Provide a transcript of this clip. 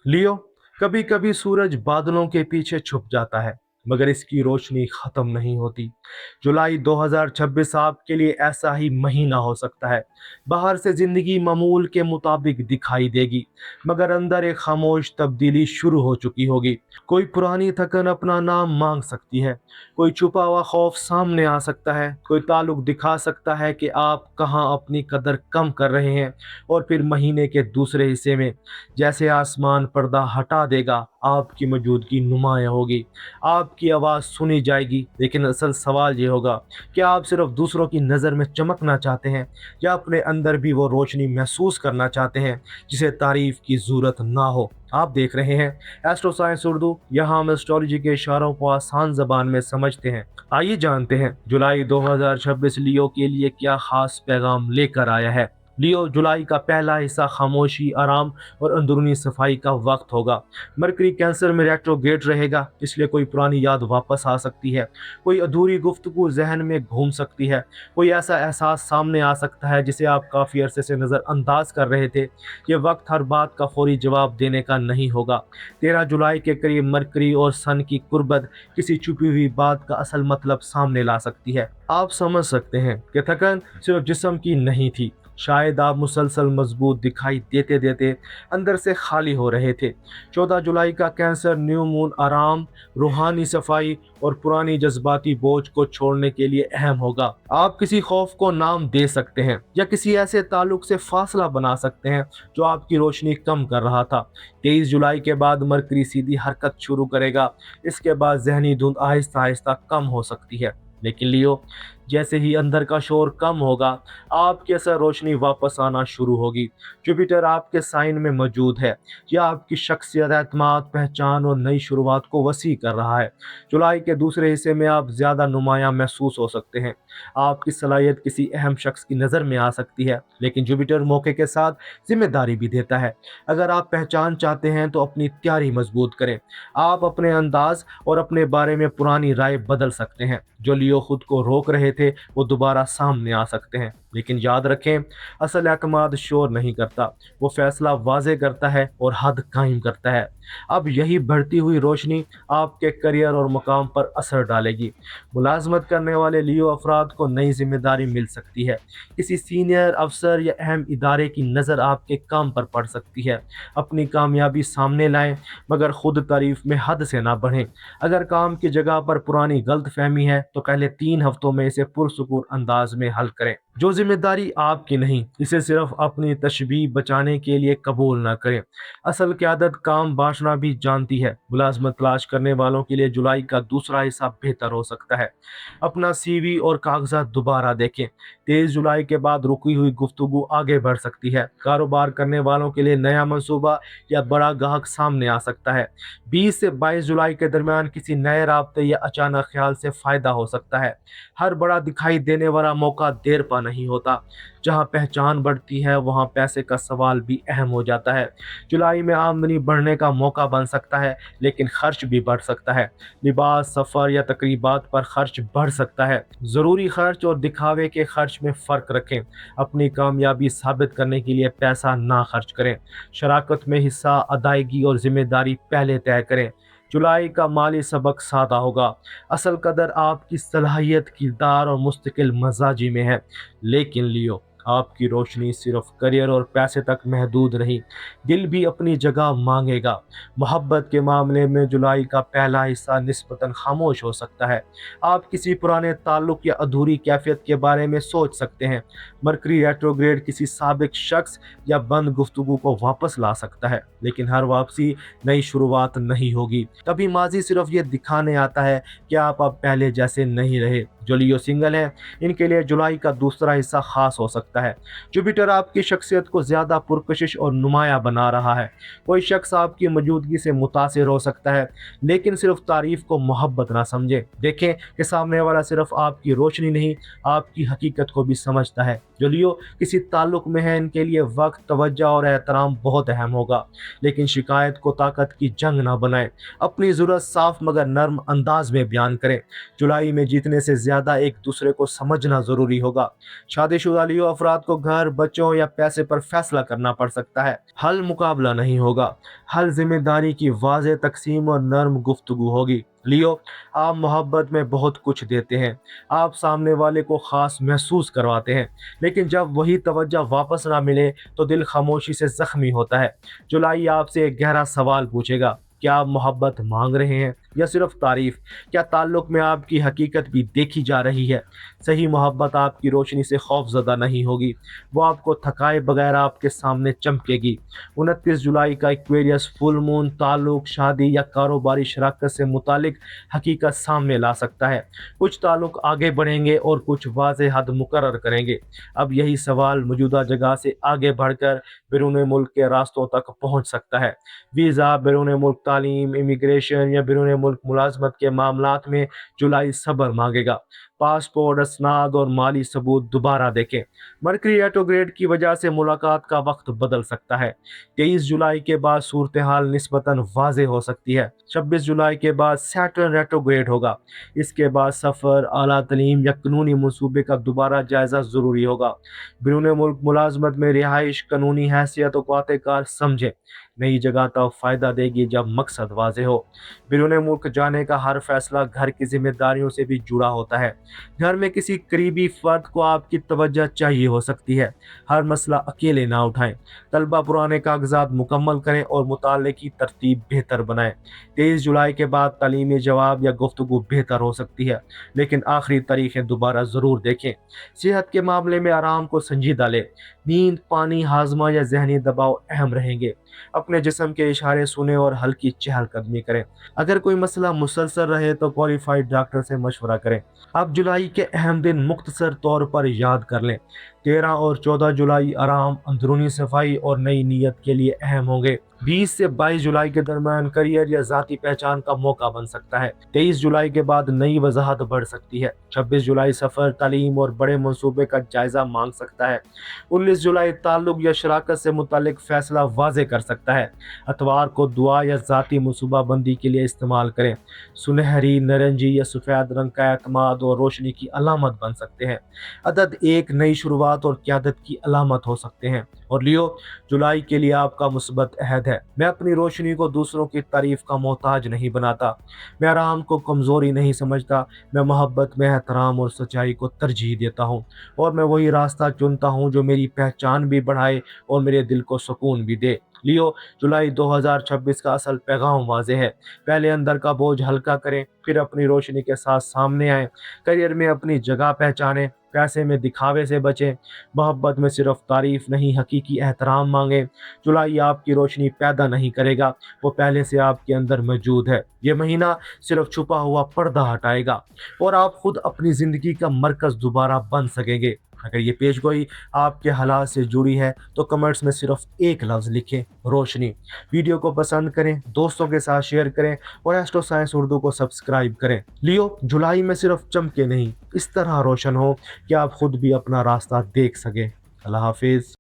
लियो, कभी कभी सूरज बादलों के पीछे छुप जाता है, मगर इसकी रोशनी खत्म नहीं होती। जुलाई 2026 आपके लिए ऐसा ही महीना हो सकता है। बाहर से जिंदगी मामूल के मुताबिक दिखाई देगी, मगर अंदर एक खामोश तब्दीली शुरू हो चुकी होगी। कोई पुरानी थकन अपना नाम मांग सकती है, कोई छुपा हुआ खौफ सामने आ सकता है, कोई ताल्लुक दिखा सकता है कि आप कहाँ अपनी कदर कम कर रहे हैं। और फिर महीने के दूसरे हिस्से में जैसे आसमान पर्दा हटा देगा, आपकी मौजूदगी नुमाया होगी, आपकी आवाज़ सुनी जाएगी। लेकिन असल सवाल ये होगा कि आप सिर्फ दूसरों की नज़र में चमकना चाहते हैं, या अपने अंदर भी वो रोशनी महसूस करना चाहते हैं जिसे तारीफ की ज़रूरत ना हो। आप देख रहे हैं एस्ट्रो साइंस उर्दू, यहाँ हम एस्ट्रोलॉजी के इशारों को आसान ज़बान में समझते हैं। आइए जानते हैं जुलाई 2026 लियो के लिए क्या खास पैगाम लेकर आया है। लियो, जुलाई का पहला हिस्सा खामोशी, आराम और अंदरूनी सफाई का वक्त होगा। मरकरी कैंसर में रेट्रोग्रेड रहेगा, इसलिए कोई पुरानी याद वापस आ सकती है, कोई अधूरी गुफ्तगू जहन में घूम सकती है, कोई ऐसा एहसास सामने आ सकता है जिसे आप काफ़ी अरसे से नज़रअंदाज कर रहे थे। ये वक्त हर बात का फौरी जवाब देने का नहीं होगा। 13 जुलाई के करीब मरकरी और सन की कुर्बत किसी छुपी हुई बात का असल मतलब सामने ला सकती है। आप समझ सकते हैं कि थकन सिर्फ जिस्म की नहीं थी, शायद आप मुसलसल मजबूत दिखाई देते देते अंदर से खाली हो रहे थे। 14 जुलाई का कैंसर न्यू मून आराम, रूहानी सफाई और पुरानी जज्बाती बोझ को छोड़ने के लिए अहम होगा। आप किसी खौफ को नाम दे सकते हैं, या किसी ऐसे ताल्लुक से फासला बना सकते हैं जो आपकी रोशनी कम कर रहा था। 23 जुलाई के बाद मरकरी सीधी हरकत शुरू करेगा, इसके बाद जहनी धुंध आहिस्ता आहिस्ता कम हो सकती है। लेकिन लियो, जैसे ही अंदर का शोर कम होगा, आपके असर रोशनी वापस आना शुरू होगी। जुपिटर आपके साइन में मौजूद है, यह आपकी शख्सियत, एतमाद, पहचान और नई शुरुआत को वसी कर रहा है। जुलाई के दूसरे हिस्से में आप ज़्यादा नुमायां महसूस हो सकते हैं, आपकी सलाहियत किसी अहम शख्स की नज़र में आ सकती है। लेकिन जुपिटर मौके के साथ जिम्मेदारी भी देता है। अगर आप पहचान चाहते हैं तो अपनी तैयारी मजबूत करें। आप अपने अंदाज और अपने बारे में पुरानी राय बदल सकते हैं। जो लियो खुद को रोक रहे थे, वो दोबारा सामने आ सकते हैं। लेकिन याद रखें, असल एतमाद शोर नहीं करता, वो फैसला वाजे करता है और हद कायम करता है। अब यही बढ़ती हुई रोशनी आपके करियर और मुकाम पर असर डालेगी। मुलाजमत करने वाले लियो अफराद को नई जिम्मेदारी मिल सकती है, किसी सीनियर अफसर या अहम इदारे की नज़र आपके काम पर पड़ सकती है। अपनी कामयाबी सामने लाएं, मगर खुद तारीफ में हद से ना बढ़ें। अगर काम की जगह पर पुरानी गलत फहमी है तो पहले 3 हफ्तों में इसे पुरसुकून अंदाज में हल करें। जो जिम्मेदारी आपकी नहीं, इसे सिर्फ अपनी तशबीह बचाने के लिए कबूल ना करें। असल क़यादत काम बांटना भी जानती है। मुलाजमत तलाश करने वालों के लिए जुलाई का दूसरा हिस्सा बेहतर हो सकता है। अपना सीवी और कागजात दोबारा देखें। 23 जुलाई के बाद रुकी हुई गुफ्तगू आगे बढ़ सकती है। कारोबार करने वालों के लिए नया मंसूबा या बड़ा ग्राहक सामने आ सकता है। 20 से 22 जुलाई के दरमियान किसी नए राब्ते या अचानक ख्याल से फ़ायदा हो सकता है। हर बड़ा दिखाई देने वाला मौका देर पा नहीं होता। जहां पहचान बढ़ती है, वहां पैसे का सवाल भी अहम हो जाता है। जुलाई में आमदनी बढ़ने का मौका बन सकता है, लेकिन खर्च भी बढ़ सकता है। लिबास, सफ़र या तकरीबात पर खर्च बढ़ सकता है। ज़रूरी खर्च और दिखावे के खर्च में फ़र्क रखें। अपनी कामयाबी साबित करने के लिए पैसा ना खर्च करें। शराकत में हिस्सा, अदायगी और जिम्मेदारी पहले तय करें। जुलाई का माली सबक सादा होगा। असल कदर आपकी सलाहियत, किरदार और मुस्तकिल मजाजी में है। लेकिन लियो, आपकी रोशनी सिर्फ करियर और पैसे तक महदूद रही, दिल भी अपनी जगह मांगेगा। मोहब्बत के मामले में जुलाई का पहला हिस्सा निस्बतन खामोश हो सकता है। आप किसी पुराने ताल्लुक या अधूरी कैफियत के बारे में सोच सकते हैं। मरकरी रेट्रोग्रेड किसी साबिक शख्स या बंद गुफ्तगू को वापस ला सकता है, लेकिन हर वापसी नई शुरुआत नहीं होगी। कभी माजी सिर्फ ये दिखाने आता है कि आप अब पहले जैसे नहीं रहे। जो लियो सिंगल हैं, इनके लिए जुलाई का दूसरा हिस्सा खास हो सकता है। जुपिटर आपकी शख्सियत को ज़्यादा पुरकशिश और नुमाया बना रहा है। कोई शख्स आपकी मौजूदगी से मुतासिर हो सकता है, लेकिन सिर्फ तारीफ को मोहब्बत ना समझे। देखें कि सामने वाला सिर्फ आपकी रोशनी नहीं, आपकी हकीकत को भी समझता है। जो लियो किसी ताल्लुक में है, इनके लिए वक्त, तवज्जो और एहतराम बहुत अहम होगा। लेकिन शिकायत को ताकत की जंग ना बनाएं। अपनी ज़रूरत साफ मगर नर्म अंदाज में बयान करें। जुलाई में जीतने से ज़्यादा एक दूसरे को समझना ज़रूरी होगा। शादीशुदा लियो अफराद को घर, बच्चों या पैसे पर फैसला करना पड़ सकता है। हल मुकाबला नहीं होगा। हल जिम्मेदारी की वाज़ेह तकसीम और नर्म गुफ्तगू होगी। लियो, आप मोहब्बत में बहुत कुछ देते हैं। आप सामने वाले को ख़ास महसूस करवाते हैं, लेकिन जब वही तवज्जो वापस ना मिले तो दिल खामोशी से ज़ख्मी होता है। जुलाई आपसे एक गहरा सवाल पूछेगा, क्या आप मोहब्बत मांग रहे हैं या सिर्फ तारीफ? क्या ताल्लुक में आपकी हकीकत भी देखी जा रही है? सही मोहब्बत आपकी रोशनी से खौफजदा नहीं होगी, वो आपको थकाए बगैर आपके सामने चमकेगी। 29 जुलाई का एक्वेरियस फुल मून ताल्लुक, शादी या कारोबारी शराकत से मुतालिक हकीकत सामने ला सकता है। कुछ ताल्लुक आगे बढ़ेंगे और कुछ वाज़ेह हद मुकर्रर करेंगे। अब यही सवाल मौजूदा जगह से आगे बढ़कर बैरून मुल्क के रास्तों तक पहुंच सकता है। वीज़ा, बैरून मुल्क तालीम, इमिग्रेशन या बैरून मुल्क मुलाजमत के मामलात में जुलाई सब्र मांगेगा। पासपोर्ट, असनाद और माली सबूत दोबारा देखें। मरकरी रेट्रोग्रेड की वजह से मुलाकात का वक्त बदल सकता है। 23 जुलाई के बाद सूरत हाल निस्बतन वाज़े हो सकती है। 26 जुलाई के बाद सैटर्न रेट्रोग्रेड होगा। इसके बाद सफ़र, आला तालीम या कानूनी मनसूबे का दोबारा जायज़ा ज़रूरी होगा। बैरून मुल्क मुलाजमत में रिहाइश, कानूनी हैसियत और क़ाते कार समझें। नई जगह तब फ़ायदा देगी जब मकसद वाज़े हो। बैरून मुल्क जाने का हर फैसला घर की जिम्मेदारियों से भी जुड़ा होता है। घर में किसी करीबी फ़र्द को आपकी तवज्जो चाहिए हो सकती है। हर मसला अकेले ना उठाएं। तलबा पुराने कागजात मुकम्मल करें और मुताले की तरतीब बेहतर बनाएं। 23 जुलाई के बाद तालीमी जवाब या गुफ्तगू बेहतर हो सकती है, लेकिन आखिरी तारीखें दोबारा ज़रूर देखें। सेहत के मामले में आराम को संजीदा लें। नींद, पानी, हाजमा या जहनी दबाव अहम रहेंगे। अपने जिस्म के इशारे सुने और हल्की चहलकदमी करें। अगर कोई मसला मुसलसल रहे तो क्वालिफाइड डॉक्टर से मशवरा करें। अब जुलाई के अहम दिन मुख्तसर तौर पर याद कर लें। 13 और 14 जुलाई आराम, अंदरूनी सफाई और नई नीयत के लिए अहम होंगे। 20 से 22 जुलाई के दरमियान करियर या ज़ाती पहचान का मौका बन सकता है। 23 जुलाई के बाद नई वजाहत बढ़ सकती है। 26 जुलाई सफ़र, तालीम और बड़े मंसूबे का जायज़ा मांग सकता है। 19 जुलाई ताल्लुक या शराकत से मुतालिक फ़ैसला वाज़े कर सकता है। अतवार को दुआ या ज़ाती मनसूबा बंदी के लिए इस्तेमाल करें। सुनहरी, नारंगी या सफ़ेद रंग का एतमाद और रोशनी की अलामत बन सकते हैं। अदद एक नई शुरुआत और क़यादत की अलामत हो सकते हैं। और लियो, जुलाई के लिए आपका मुस्बत अहद है। मैं अपनी रोशनी को दूसरों की तारीफ का मोहताज नहीं बनाता। मैं आराम को कमज़ोरी नहीं समझता। मैं मोहब्बत में एहतराम और सच्चाई को तरजीह देता हूँ, और मैं वही रास्ता चुनता हूँ जो मेरी पहचान भी बढ़ाए और मेरे दिल को सुकून भी दे। लियो, जुलाई 2026 का असल पैगाम वाज़े है। पहले अंदर का बोझ हल्का करें, फिर अपनी रोशनी के साथ सामने आएँ। करियर में अपनी जगह पहचानें, पैसे में दिखावे से बचें। मोहब्बत में सिर्फ तारीफ नहीं, हकीकी एहतराम मांगें। जुलाई आपकी रोशनी पैदा नहीं करेगा, वो पहले से आपके अंदर मौजूद है। ये महीना सिर्फ छुपा हुआ पर्दा हटाएगा और आप खुद अपनी ज़िंदगी का मरकज़ दोबारा बन सकेंगे। अगर ये पेशगोई आपके हालात से जुड़ी है तो कमेंट्स में सिर्फ एक लफ्ज़ लिखें, रोशनी। वीडियो को पसंद करें, दोस्तों के साथ शेयर करें और एस्ट्रो साइंस उर्दू को सब्सक्राइब करें। लियो, जुलाई में सिर्फ चमके नहीं, इस तरह रोशन हो कि आप खुद भी अपना रास्ता देख सकें। अल्लाह हाफिज़।